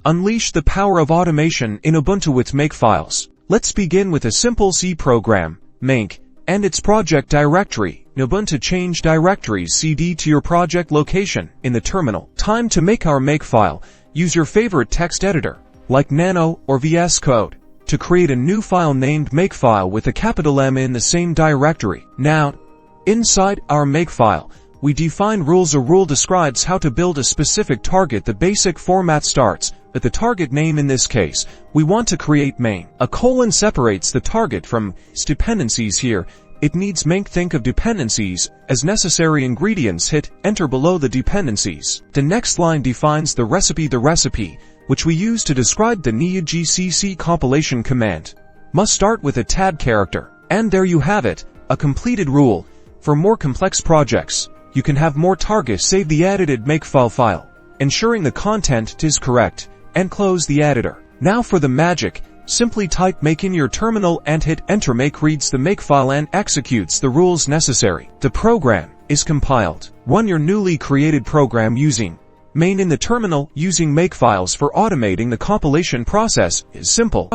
Unleash the power of automation in Ubuntu with Makefiles. Let's begin with a simple C program, make, and its project directory. In Ubuntu, change directories cd to your project location in the terminal. Time to make our Makefile. Use your favorite text editor, like Nano or VS Code, to create a new file named Makefile with a capital M in the same directory. Now, inside our Makefile, we define rules. A rule describes how to build a specific target. The basic format starts at the target name. In this case, we want to create main. A colon separates the target from dependencies. Here, it needs make. Think of dependencies as necessary ingredients. Hit enter below the dependencies. The next line defines the recipe, which we use to describe the gcc compilation command, must start with a tag character. And there you have it, a completed rule. For more complex projects, you can have more targets. Save the edited Makefile file, ensuring the content is correct, and close the editor. Now for the magic, simply type make in your terminal and hit enter. Make reads the Makefile and executes the rules necessary. The program is compiled. Run your newly created program using main in the terminal. Using Makefiles for automating the compilation process is simple.